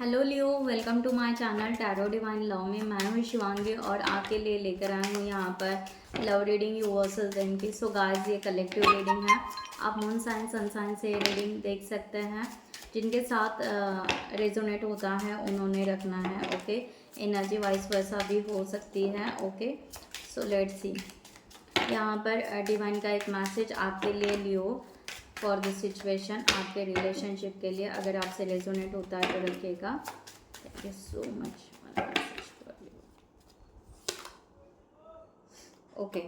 Hello Leo, welcome to my channel tarot divine love में। मैं हूँ शिवांगी और आपके लिए लेकर आई हूँ यहाँ पर love reading you versus them की। सो गाइस, ये कलेक्टिव रीडिंग है। आप मून साइन सन साइन से रीडिंग देख सकते हैं। जिनके साथ रेजोनेट होता है उन्होंने रखना है। ओके, एनर्जी वाइज वैसा भी हो सकती है। Okay, so let's see. यहाँ पर डिवाइन का एक मैसेज आपके लिए लियो फॉर दिस सिचुएशन, आपके रिलेशनशिप के लिए। अगर आपसे रेजोनेट होता है तो रखिएगा। Thank you so much. Okay,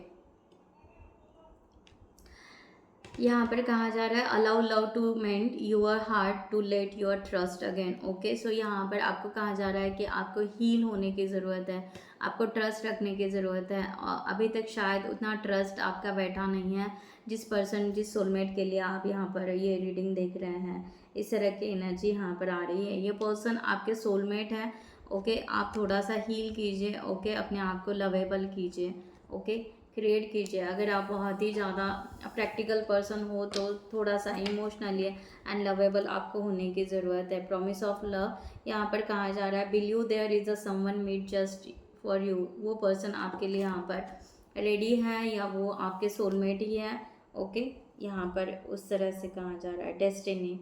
यहाँ पर कहा जा रहा है allow love to mend your heart to let your trust again. Okay, so यहाँ पर आपको कहा जा रहा है कि आपको हील होने की ज़रूरत है, आपको ट्रस्ट रखने की ज़रूरत है। अभी तक शायद उतना ट्रस्ट आपका बैठा नहीं है जिस पर्सन, जिस सोलमेट के लिए आप यहाँ पर ये रीडिंग देख रहे हैं। इस तरह की एनर्जी यहाँ पर आ रही है। ये पर्सन आपके सोलमेट है। ओके, आप थोड़ा सा हील कीजिए। ओके, अपने आप को लवेबल कीजिए। ओके, क्रिएट कीजिए। अगर आप बहुत ही ज़्यादा प्रैक्टिकल पर्सन हो तो थोड़ा सा इमोशनली एंड लवेबल आपको होने की ज़रूरत है। प्रॉमिस ऑफ लव यहाँ पर कहा जा रहा है। Believe there is a someone meet just for you. वो पर्सन आपके लिए यहाँ पर रेडी है या वो आपके सोलमेट ही है। ओके, यहाँ पर उस तरह से कहा जा रहा है। Destiny,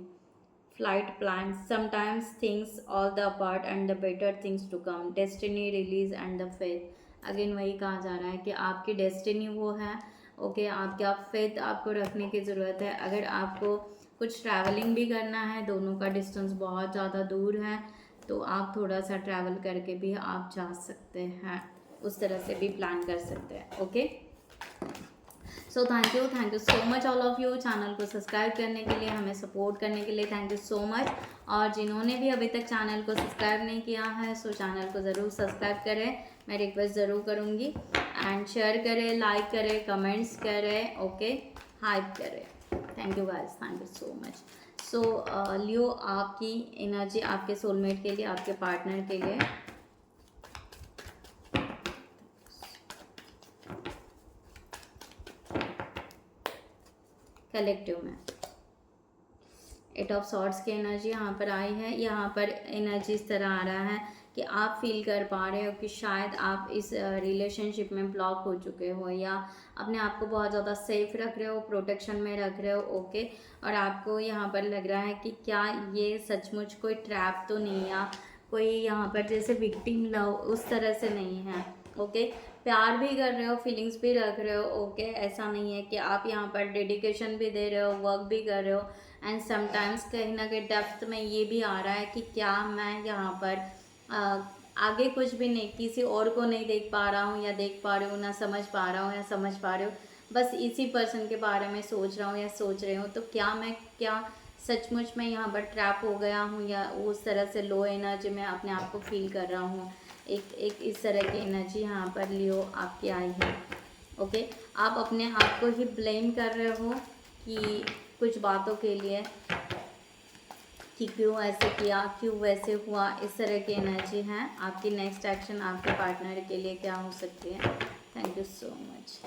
flight plan, sometimes things all the apart and the better things to come. Destiny, release and the faith. Again वही कहा जा रहा है कि आपकी डेस्टिनी वो है। ओके, आपका फेथ आपको रखने की ज़रूरत है। अगर आपको कुछ ट्रैवलिंग भी करना है, दोनों का डिस्टेंस बहुत ज़्यादा दूर है, तो आप थोड़ा सा ट्रैवल करके भी आप जा सकते हैं। उस तरह से भी प्लान कर सकते हैं। Okay, so thank you so much all of you. Channel को सब्सक्राइब करने के लिए, हमें सपोर्ट करने के लिए थैंक यू सो मच। और जिन्होंने भी अभी तक चैनल को सब्सक्राइब नहीं किया है, सो चैनल को ज़रूर सब्सक्राइब करें। मैं रिक्वेस्ट ज़रूर करूँगी। एंड शेयर करें, लाइक करें, कमेंट्स करें। ओके, हाइप करें। Thank you guys, thank you so much. So Leo, आपकी एनर्जी आपके सोलमेट के लिए, आपके पार्टनर के लिए। कलेक्टिव में 8 ऑफ सॉर्ड्स की एनर्जी यहाँ पर आई है। यहाँ पर एनर्जी इस तरह आ रहा है कि आप फील कर पा रहे हो कि शायद आप इस रिलेशनशिप में ब्लॉक हो चुके हो या अपने आप को बहुत ज़्यादा सेफ रख रहे हो, प्रोटेक्शन में रख रहे हो। ओके, और आपको यहाँ पर लग रहा है कि क्या ये सचमुच कोई ट्रैप तो नहीं, या कोई यहाँ पर जैसे विक्टिम लव उस तरह से नहीं है। ओके, प्यार भी कर रहे हो, फीलिंग्स भी रख रहे हो। ओके, ऐसा नहीं है कि आप यहाँ पर डेडिकेशन भी दे रहे हो, वर्क भी कर रहे हो। एंड समटाइम्स कहीं ना कहीं डेप्थ में ये भी आ रहा है कि क्या मैं यहाँ पर आगे कुछ भी नहीं, किसी और को नहीं देख पा रहा हूँ या देख पा रही हूँ, ना समझ पा रहा हूँ या समझ पा रही हूँ, बस इसी पर्सन के बारे में सोच रहा हूँ या सोच रही हूँ। तो क्या सचमुच में यहाँ पर ट्रैप हो गया हूँ या उस तरह से लो एनर्जी में अपने आप को फील कर रहा हूँ। एक इस तरह की एनर्जी यहाँ पर लियो आपकी आई है। ओके, आप अपने आप को ही ब्लेम कर रहे हो कि कुछ बातों के लिए कि क्यों ऐसे किया, क्यों वैसे हुआ। इस तरह की एनर्जी है। आपकी नेक्स्ट एक्शन आपके पार्टनर के लिए क्या हो सकती है। Thank you so much.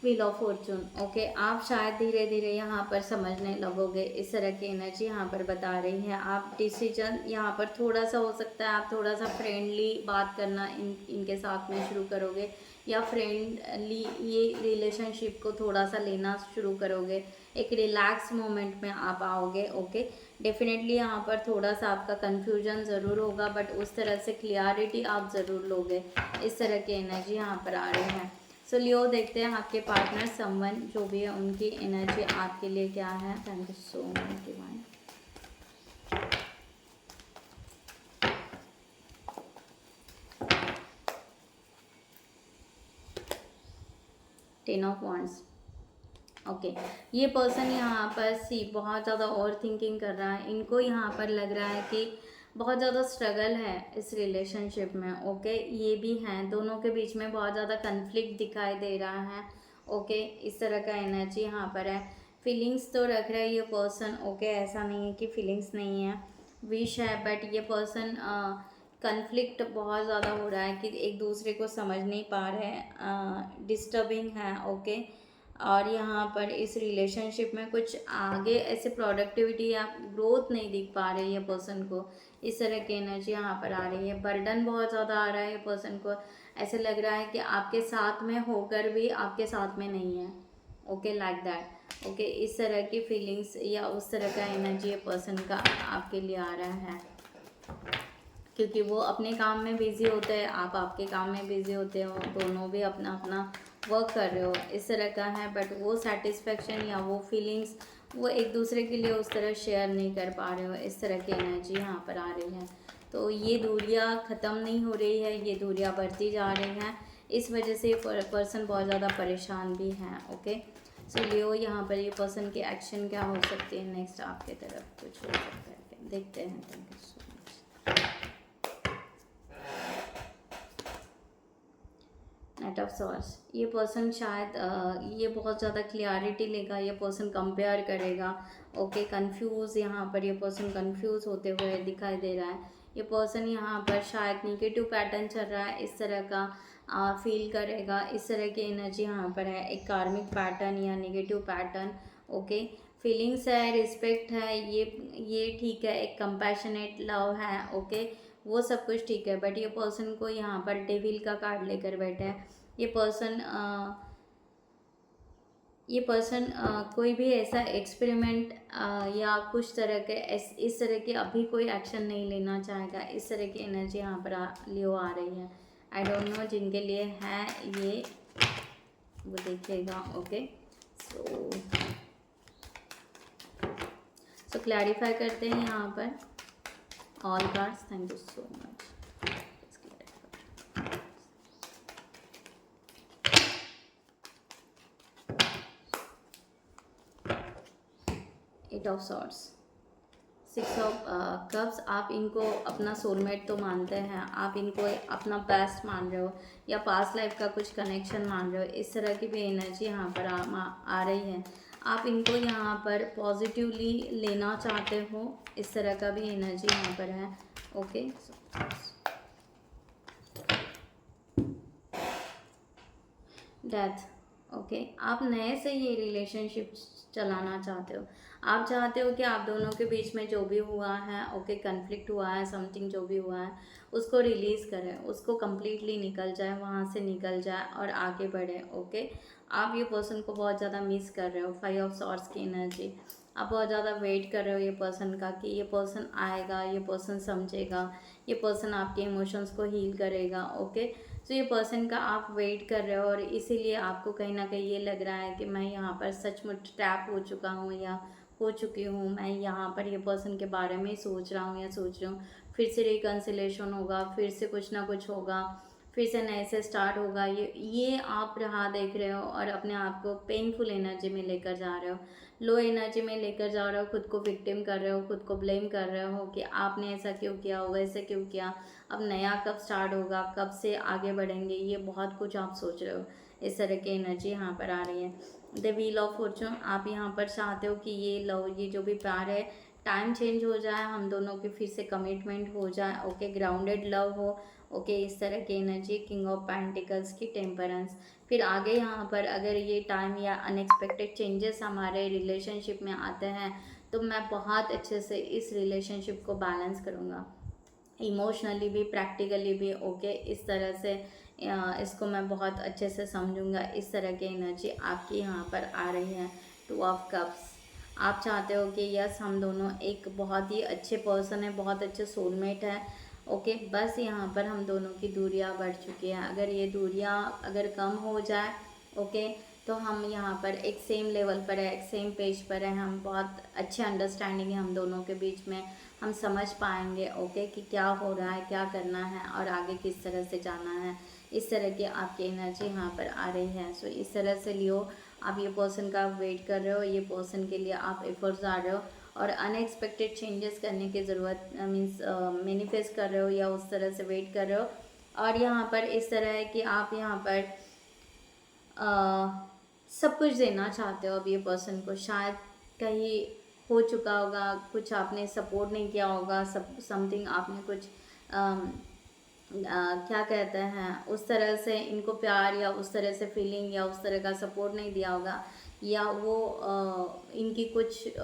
Wheel of Fortune. Okay, आप शायद धीरे धीरे यहाँ पर समझने लगोगे। इस तरह की एनर्जी यहाँ पर बता रही है। आप डिसीजन यहाँ पर थोड़ा सा हो सकता है, आप थोड़ा सा फ्रेंडली बात करना इनके साथ में शुरू करोगे या फ्रेंडली ये रिलेशनशिप को थोड़ा सा लेना शुरू करोगे। एक रिलैक्स मोमेंट में आप आओगे। ओके, डेफिनेटली यहाँ पर थोड़ा सा आपका कन्फ्यूजन ज़रूर होगा, बट उस तरह से क्लियरिटी आप ज़रूर लोगे। इस तरह की एनर्जी यहाँ पर आ रही है। सो लियो, देखते हैं आपके पार्टनर, समवन जो भी है, उनकी एनर्जी आपके लिए क्या है। Thank you so much divine. Ten of wands. Okay, ये पर्सन यहाँ पर बहुत ज़्यादा ओवर थिंकिंग कर रहा है। इनको यहाँ पर लग रहा है कि बहुत ज़्यादा स्ट्रगल है इस रिलेशनशिप में। ओके, ये भी हैं, दोनों के बीच में बहुत ज़्यादा कन्फ्लिक्ट दिखाई दे रहा है। ओके, इस तरह का एनर्जी यहाँ पर है। फीलिंग्स तो रख रहा है ये पर्सन। ओके, ऐसा नहीं है कि फीलिंग्स नहीं है, विश है, बट ये पर्सन कन्फ्लिक्ट बहुत ज़्यादा हो रहा है कि एक दूसरे को समझ नहीं पा रहे हैं, डिस्टर्बिंग है। ओके, और यहाँ पर इस रिलेशनशिप में कुछ आगे ऐसे प्रोडक्टिविटी या ग्रोथ नहीं दिख पा रही है पर्सन को। इस तरह की एनर्जी यहाँ पर आ रही है। बर्डन बहुत ज़्यादा आ रहा है पर्सन को। ऐसे लग रहा है कि आपके साथ में होकर भी आपके साथ में नहीं है। Okay, like that. ओके, इस तरह की फीलिंग्स या उस तरह का एनर्जी पर्सन का आपके लिए आ रहा है, क्योंकि वो अपने काम में बिजी होते हैं, आप आपके काम में बिजी होते हो, दोनों भी अपना अपना वर्क कर रहे हो, इस तरह का है। बट वो सेटिस्फेक्शन या वो फीलिंग्स वो एक दूसरे के लिए उस तरह शेयर नहीं कर पा रहे हो। इस तरह की एनर्जी यहाँ पर आ रही है। तो ये दूरियाँ ख़त्म नहीं हो रही है, ये दूरियाँ बढ़ती जा रही हैं। इस वजह से पर्सन बहुत ज़्यादा परेशान भी हैं। ओके, सो लियो, यहाँ पर ये पर्सन की एक्शन क्या हो सकती है नेक्स्ट आपके तरफ, कुछ हो सकता है क्या? देखते हैं। Thank you so much. Night of swords, ये पर्सन शायद ये बहुत ज़्यादा क्लियरिटी लेगा, ये पर्सन कंपेयर करेगा। ओके, कंफ्यूज, यहाँ पर ये पर्सन कंफ्यूज होते हुए दिखाई दे रहा है। ये पर्सन यहाँ पर शायद निगेटिव पैटर्न चल रहा है, इस तरह का फील करेगा। इस तरह की एनर्जी यहाँ पर है, एक कार्मिक पैटर्न या निगेटिव पैटर्न। ओके, फीलिंग्स है, रिस्पेक्ट है, ये ठीक है, एक कंपैशनेट लव है। ओके, वो सब कुछ ठीक है। बट ये पर्सन को यहाँ पर डेविल का कार्ड लेकर बैठे हैं। ये पर्सन कोई भी ऐसा एक्सपेरिमेंट या कुछ तरह के इस तरह के अभी कोई एक्शन नहीं लेना चाहेगा। इस तरह की एनर्जी यहाँ पर लियो आ रही है। आई डोंट नो जिनके लिए है ये, वो देखिएगा। ओके, सो क्लैरिफाई करते हैं यहाँ पर all cards. Thank you so much. Eight of swords, six of cups, आप इनको अपना सोलमेट तो मानते हैं, आप इनको अपना बेस्ट मान रहे हो या पास्ट लाइफ का कुछ कनेक्शन मान रहे हो। इस तरह की भी एनर्जी यहाँ पर आ रही है। आप इनको यहाँ पर पॉजिटिवली लेना चाहते हो, इस तरह का भी एनर्जी यहाँ पर है। Okay, death. ओके, आप नए से ये रिलेशनशिप चलाना चाहते हो। आप चाहते हो कि आप दोनों के बीच में जो भी हुआ है, ओके, कन्फ्लिक्ट हुआ है, समथिंग जो भी हुआ है, उसको रिलीज़ करें, उसको कम्प्लीटली निकल जाए, वहाँ से निकल जाए और आगे बढ़े। ओके, आप ये पर्सन को बहुत ज़्यादा मिस कर रहे हो। 5 ऑफ सॉर्ड्स की एनर्जी, आप बहुत ज़्यादा वेट कर रहे हो ये पर्सन का कि ये पर्सन आएगा, ये पर्सन समझेगा, ये पर्सन आपके इमोशंस को हील करेगा। ओके, तो ये पर्सन का आप वेट कर रहे हो और इसीलिए आपको कहीं ना कहीं ये लग रहा है कि मैं यहाँ पर सचमुच ट्रैप हो चुका हूँ या हो चुकी हूँ। मैं यहाँ पर ये पर्सन के बारे में सोच रहा हूँ या सोच रही हूँ, फिर से रिकन्सिलेशन होगा, फिर से कुछ ना कुछ होगा, फिर से नए से स्टार्ट होगा। ये आप राह देख रहे हो और अपने आप को पेनफुल एनर्जी में लेकर जा रहे हो, लो एनर्जी में लेकर जा रहे हो, खुद को विक्टिम कर रहे हो, खुद को ब्लेम कर रहे हो कि आपने ऐसा क्यों किया, वैसे क्यों किया, अब नया कब स्टार्ट होगा, कब से आगे बढ़ेंगे, ये बहुत कुछ आप सोच रहे हो। इस तरह की एनर्जी यहाँ पर आ रही है। द व्हील ऑफ फॉर्चून, आप यहाँ पर चाहते हो कि ये लव, ये जो भी प्यार है, टाइम चेंज हो जाए, हम दोनों के फिर से कमिटमेंट हो जाए। ओके, ग्राउंडेड लव हो। ओके, इस तरह की एनर्जी। किंग ऑफ पेंटिकल्स की टेम्परेंस, फिर आगे यहाँ पर अगर ये टाइम या अनएक्सपेक्टेड चेंजेस हमारे रिलेशनशिप में आते हैं तो मैं बहुत अच्छे से इस रिलेशनशिप को बैलेंस करूँगा, इमोशनली भी, प्रैक्टिकली भी। ओके, इस तरह से इसको मैं बहुत अच्छे से समझूंगा। इस तरह की एनर्जी आपकी यहाँ पर आ रही है। 2 ऑफ कप्स, आप चाहते हो कि यस, हम दोनों एक बहुत ही अच्छे पर्सन है, बहुत अच्छे सोलमेट है। ओके, बस यहाँ पर हम दोनों की दूरियाँ बढ़ चुकी हैं। अगर ये दूरियाँ अगर कम हो जाए, ओके, तो हम यहाँ पर एक सेम लेवल पर है, एक सेम पेज पर है, हम बहुत अच्छे अंडरस्टैंडिंग है हम दोनों के बीच में, हम समझ पाएंगे। ओके, कि क्या हो रहा है, क्या करना है और आगे किस तरह से जाना है। इस तरह की आपकी एनर्जी यहाँ पर आ रही है। सो इस तरह से लियो, आप ये पर्सन का वेट कर रहे हो, ये पर्सन के लिए आप एफर्ट्स डाल रहे हो और अनएक्सपेक्टेड चेंजेस करने की ज़रूरत मीन्स मैनिफेस्ट कर रहे हो या उस तरह से वेट कर रहे हो। और यहाँ पर इस तरह है कि आप यहाँ पर सब कुछ देना चाहते हो अब ये पर्सन को। शायद कहीं हो चुका होगा, कुछ आपने सपोर्ट नहीं किया होगा, समथिंग आपने कुछ क्या कहते हैं, उस तरह से इनको प्यार या उस तरह से फीलिंग या उस तरह का सपोर्ट नहीं दिया होगा, या वो इनकी कुछ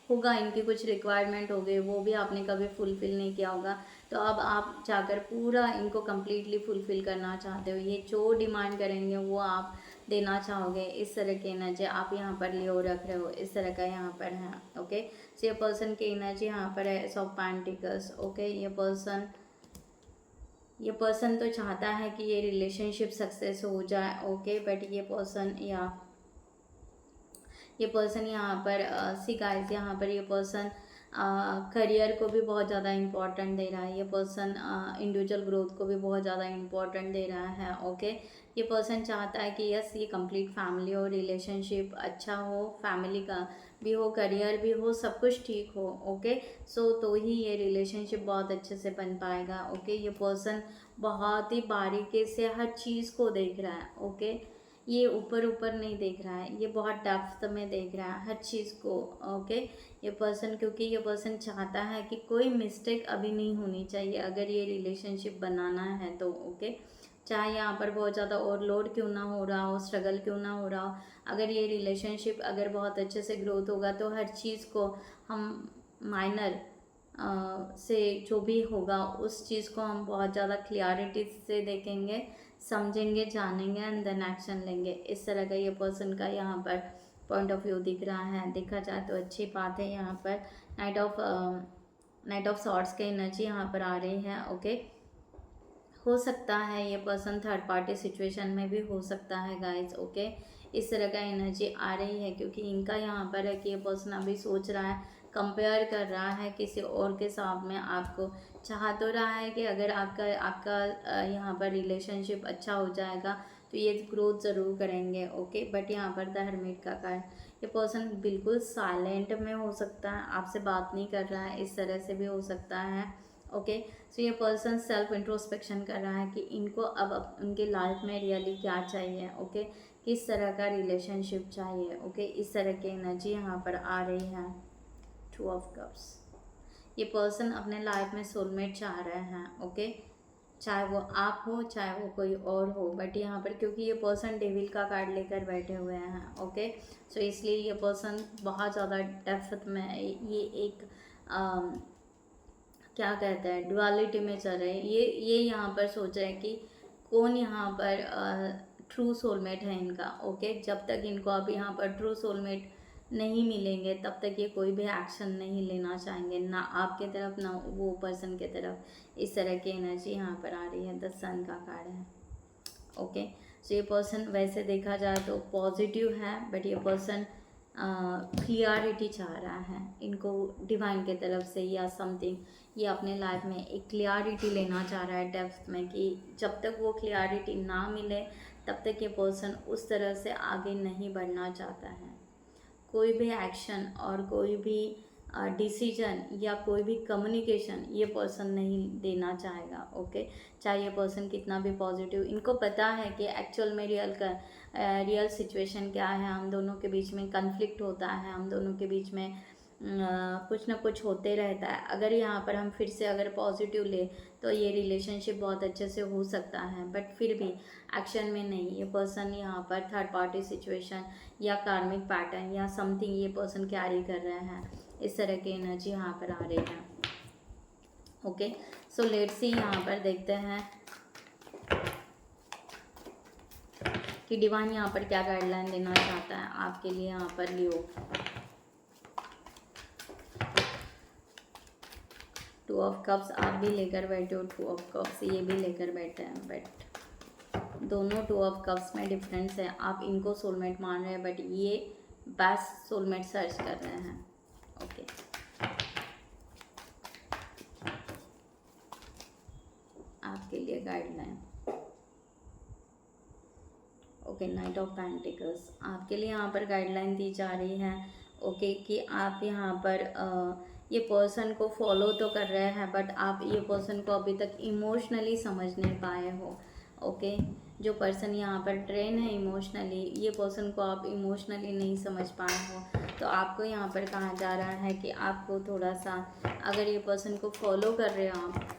होगा, इनकी कुछ रिक्वायरमेंट हो गई, वो भी आपने कभी फुलफ़िल नहीं किया होगा। तो अब आप जाकर पूरा इनको कम्प्लीटली फुलफ़िल करना चाहते हो, ये जो डिमांड करेंगे वो आप देना चाहोगे। इस तरह की एनर्जी आप यहाँ पर लियो रख रहे हो, इस तरह का यहाँ पर है। ओके, सो ये पर्सन की एनर्जी यहाँ पर है एस ऑफ पेंटिकल्स। ओके, ये पर्सन तो चाहता है कि ये रिलेशनशिप सक्सेस हो जाए। ओके, बट ये पर्सन यहाँ पर सी गाइस, यहाँ पर ये पर्सन करियर को भी बहुत ज़्यादा इम्पोर्टेंट दे रहा है। ये पर्सन इंडिविजुअल ग्रोथ को भी बहुत ज़्यादा इम्पोर्टेंट दे रहा है। ओके, ये पर्सन चाहता है कि यस, ये कंप्लीट फैमिली हो, रिलेशनशिप अच्छा हो, फैमिली का भी हो, करियर भी हो, सब कुछ ठीक हो। ओके, सो तो ही ये रिलेशनशिप बहुत अच्छे से बन पाएगा। ओके, ये पर्सन बहुत ही बारीकी से हर चीज़ को देख रहा है। ओके, ये ऊपर ऊपर नहीं देख रहा है, ये बहुत डेप्थ में देख रहा है हर चीज़ को। ओके, ये पर्सन, क्योंकि ये पर्सन चाहता है कि कोई मिस्टेक अभी नहीं होनी चाहिए अगर ये रिलेशनशिप बनाना है तो। ओके, चाहे यहाँ पर बहुत ज़्यादा ओवरलोड क्यों ना हो रहा हो, स्ट्रगल क्यों ना हो रहा हो, अगर ये रिलेशनशिप अगर बहुत अच्छे से ग्रोथ होगा तो हर चीज़ को हम माइनर से जो भी होगा उस चीज़ को हम बहुत ज़्यादा क्लियरिटी से देखेंगे, समझेंगे, जानेंगे एंड देन एक्शन लेंगे। इस तरह का ये पर्सन का यहाँ पर पॉइंट ऑफ व्यू दिख रहा है। देखा जाए तो अच्छी बात है। यहाँ पर नाइट ऑफ सॉर्ट्स की एनर्जी यहाँ पर आ रही है। ओके, हो सकता है ये पर्सन थर्ड पार्टी सिचुएशन में भी हो सकता है गाइज। ओके, इस तरह का एनर्जी आ रही है क्योंकि इनका यहाँ पर है कि ये पर्सन अभी सोच रहा है, कंपेयर कर रहा है किसी और के साथ में। आपको चाह तो रहा है कि अगर आपका आपका यहाँ पर रिलेशनशिप अच्छा हो जाएगा तो ये ग्रोथ ज़रूर करेंगे। ओके, बट यहाँ पर द हर्मिट का कार्ड, ये पर्सन बिल्कुल साइलेंट में हो सकता है, आपसे बात नहीं कर रहा है, इस तरह से भी हो सकता है। ओके, सो ये पर्सन सेल्फ इंट्रोस्पेक्शन कर रहा है कि इनको अब उनके लाइफ में रियली क्या चाहिए। ओके, किस तरह का रिलेशनशिप चाहिए। ओके, इस तरह की एनर्जी यहाँ पर आ रही है। टू ऑफ कप्स, ये पर्सन अपने लाइफ में सोलमेट चाह रहे हैं। ओके, चाहे वो आप हो चाहे वो कोई और हो, बट यहाँ पर क्योंकि ये पर्सन डेविल का कार्ड लेकर बैठे हुए हैं। ओके, सो इसलिए ये पर्सन बहुत ज़्यादा डेप्थ में ये एक क्या कहते हैं डुअलिटी में चल रहे हैं। ये यहाँ पर सोच रहे हैं कि कौन यहाँ पर ट्रू सोलमेट है इनका। ओके, जब तक इनको अब यहाँ पर ट्रू सोलमेट नहीं मिलेंगे तब तक ये कोई भी एक्शन नहीं लेना चाहेंगे, ना आपके तरफ ना वो पर्सन के तरफ। इस तरह की एनर्जी यहाँ पर आ रही है। द सन का कार्ड है। ओके, सो ये पर्सन वैसे देखा जाए तो पॉजिटिव है, बट ये पर्सन क्लियरिटी चाह रहा है, इनको डिवाइन के तरफ से या समथिंग, ये अपने लाइफ में एक क्लियरिटी लेना चाह रहा है डेप्थ में, कि जब तक वो क्लियरिटी ना मिले तब तक ये पर्सन उस तरह से आगे नहीं बढ़ना चाहता है। कोई भी एक्शन और कोई भी डिसीजन या कोई भी कम्युनिकेशन ये पर्सन नहीं देना चाहेगा। ओके, चाहे ये पर्सन कितना भी पॉजिटिव, इनको पता है कि एक्चुअल में रियल सिचुएशन क्या है, हम दोनों के बीच में कन्फ्लिक्ट होता है, हम दोनों के बीच में कुछ ना कुछ होते रहता है। अगर यहाँ पर हम फिर से अगर पॉजिटिव ले तो ये रिलेशनशिप बहुत अच्छे से हो सकता है, बट फिर भी एक्शन में नहीं। ये पर्सन यहाँ पर थर्ड पार्टी सिचुएशन या कार्मिक पैटर्न या समथिंग ये पर्सन कैरी कर रहे हैं। इस तरह की एनर्जी यहाँ पर आ रही है। ओके, सो लेट्स सी, यहाँ पर देखते हैं कि डिवाइन यहाँ पर क्या गाइडलाइन देना चाहता है आपके लिए। यहाँ पर लियो, टू ऑफ कप्स आप भी लेकर बैठे हो, टू ऑफ कप्स ये भी लेकर बैठे हैं, बट दोनों टू ऑफ कप्स में डिफरेंस है। आप इनको सोलमेट मान रहे हैं, बट ये बेस्ट सोलमेट सर्च कर रहे हैं। ओके, आपके लिए guideline. Okay, night of pentacles आपके लिए यहाँ पर गाइडलाइन दी जा रही है। ओके, कि आप यहाँ पर ये पर्सन को फॉलो तो कर रहे हैं, बट आप ये पर्सन को अभी तक इमोशनली समझ नहीं पाए हो। ओके, जो पर्सन यहाँ पर ट्रेन है इमोशनली, ये पर्सन को आप इमोशनली नहीं समझ पाए हो। तो आपको यहाँ पर कहा जा रहा है कि आपको थोड़ा सा, अगर ये पर्सन को फॉलो कर रहे हो आप,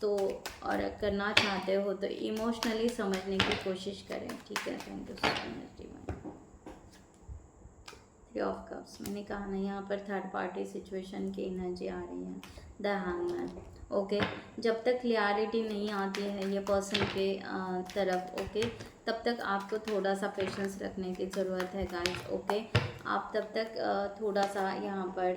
तो और करना चाहते हो तो इमोशनली समझने की कोशिश करें, ठीक है। Thank you so much divine. 3 of cups, मैंने कहा ना यहाँ पर थर्ड पार्टी सिचुएशन की एनर्जी आ रही है। The hangman, okay. जब तक क्लियरिटी नहीं आती है ये पर्सन के तरफ, ओके, तब तक आपको थोड़ा सा पेशेंस रखने की ज़रूरत है गाइस, ओके। आप तब तक थोड़ा सा यहाँ पर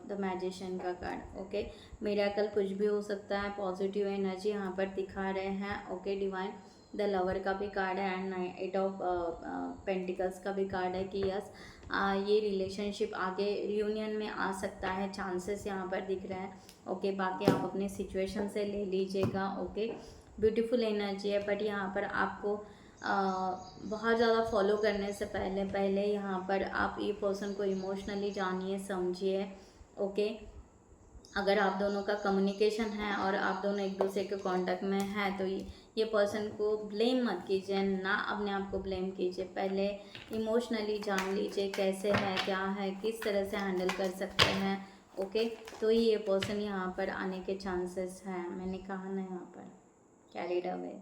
द मैजिशियन का कार्ड, ओके, मिरेकल कुछ भी हो सकता है, पॉजिटिव एनर्जी यहाँ पर दिखा रहे हैं, ओके डिवाइन। द लवर का भी कार्ड है एंड 8 ऑफ पेंटिकल्स का भी कार्ड है कि यस ये रिलेशनशिप आगे रियूनियन में आ सकता है, चांसेस यहाँ पर दिख रहे हैं, ओके। बाकी आप अपने सिचुएशन से ले लीजिएगा, ओके। ब्यूटीफुल एनर्जी है, बट यहाँ पर आपको बहुत ज़्यादा फॉलो करने से पहले यहाँ पर आप ये पर्सन को इमोशनली जानिए, समझिए, ओके। अगर आप दोनों का कम्युनिकेशन है और आप दोनों एक दूसरे के कांटेक्ट में हैं तो ये पर्सन को ब्लेम मत कीजिए, ना अपने आप को ब्लेम कीजिए, पहले इमोशनली जान लीजिए कैसे है, क्या है, किस तरह से हैंडल कर सकते हैं, ओके। तो ही ये पर्सन यहाँ पर आने के चांसेस हैं, मैंने कहा ना यहाँ पर कैरिड अवे।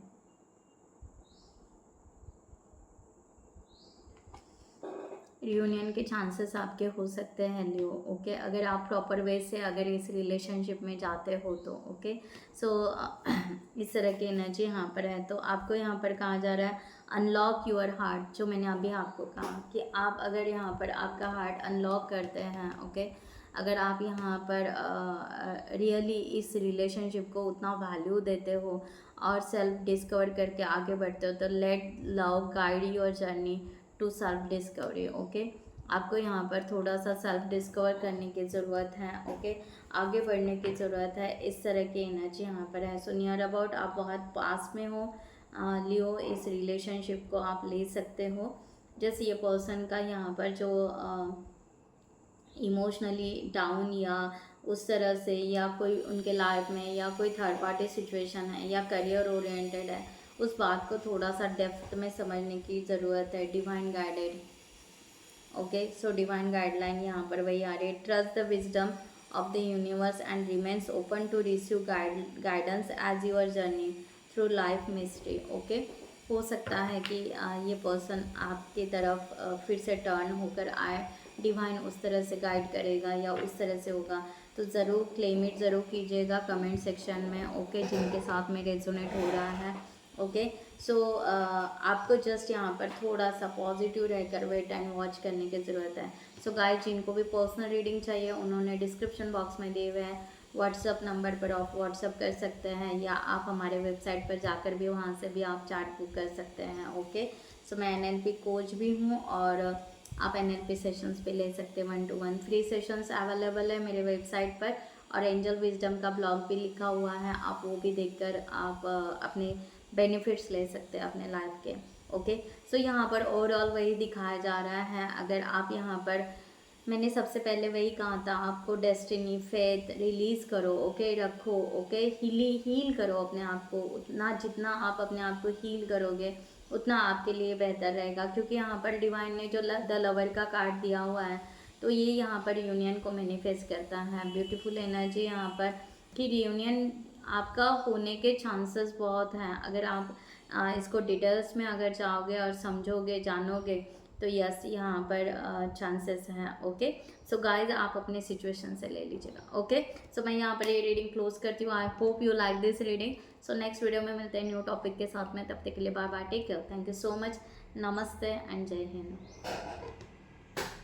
रियूनियन के चांसेस आपके हो सकते हैं लियो, ओके। अगर आप प्रॉपर वे से अगर इस रिलेशनशिप में जाते हो तो, ओके। सो इस तरह की एनर्जी यहाँ पर है, तो आपको यहाँ पर कहा जा रहा है अनलॉक योर हार्ट, जो मैंने अभी आपको कहा कि आप अगर यहाँ पर आपका हार्ट अनलॉक करते हैं, ओके, अगर आप यहाँ पर रियली इस रिलेशनशिप को उतना वैल्यू देते हो और सेल्फ डिस्कवर करके आगे बढ़ते हो, तो let love guide your journey to self discovery, okay. आपको यहाँ पर थोड़ा सा सेल्फ डिस्कवर करने की ज़रूरत है, ओके, आगे बढ़ने की ज़रूरत है, इस तरह की एनर्जी यहाँ पर है। सो नियर अबाउट आप बहुत पास में हो लियो, इस रिलेशनशिप को आप ले सकते हो। जैसे ये पर्सन का यहाँ पर जो इमोशनली डाउन या उस तरह से या कोई उनके लाइफ में या कोई थर्ड पार्टी सिचुएशन है या करियर ओरिएंटेड है, उस बात को थोड़ा सा डेप्थ में समझने की ज़रूरत है। Divine guided, okay. So divine guideline यहाँ पर वही आ रही है, trust the wisdom of the universe and remains open to receive guidance as your journey through life mystery, okay. हो सकता है कि ये पर्सन आपकी तरफ फिर से टर्न होकर आए, डिवाइन उस तरह से गाइड करेगा या उस तरह से होगा, तो ज़रूर क्लेम इट ज़रूर कीजिएगा कमेंट सेक्शन में, ओके, जिनके साथ में रेजोनेट हो रहा है, ओके। सो आपको जस्ट यहाँ पर थोड़ा सा पॉजिटिव रहकर वेट एंड वॉच करने की ज़रूरत है। सो गाइस, जिनको भी पर्सनल रीडिंग चाहिए उन्होंने डिस्क्रिप्शन बॉक्स में दिए हुए हैं व्हाट्सअप नंबर पर आप व्हाट्सअप कर सकते हैं, या आप हमारे वेबसाइट पर जाकर भी वहाँ से भी आप चार्ट बुक कर सकते हैं, ओके। सो मैं NLP कोच भी हूँ और आप NLP सेशंस पे ले सकते हैं, 1-to-1 फ्री सेशंस अवेलेबल है मेरे वेबसाइट पर, और एंजल विजडम का ब्लॉग भी लिखा हुआ है, आप वो भी देखकर आप अपने बेनिफिट्स ले सकते हैं अपने लाइफ के, ओके। सो यहाँ पर ओवरऑल वही दिखाया जा रहा है। अगर आप यहाँ पर, मैंने सबसे पहले वही कहा था आपको, डेस्टिनी फेथ रिलीज़ करो, ओके, रखो, ओके, हील करो अपने आप को, उतना जितना आप अपने आप को हील करोगे उतना आपके लिए बेहतर रहेगा, क्योंकि यहाँ पर डिवाइन ने जो द लवर का कार्ड दिया हुआ है तो ये यहाँ पर यूनियन को मैनिफेस्ट करता है। ब्यूटीफुल एनर्जी यहाँ पर कि रियूनियन आपका होने के चांसेस बहुत हैं, अगर आप इसको डिटेल्स में अगर जाओगे और समझोगे, जानोगे, तो यस यहाँ पर चांसेस हैं, ओके। सो गाइज, आप अपने सिचुएशन से ले लीजिएगा, ओके। सो मैं यहाँ पर ये रीडिंग क्लोज करती हूँ। I hope you like this reading. So next video में मिलते हैं न्यू टॉपिक के साथ में, तब तक के लिए bye bye, take care, thank you so much, नमस्ते एंड जय हिंद।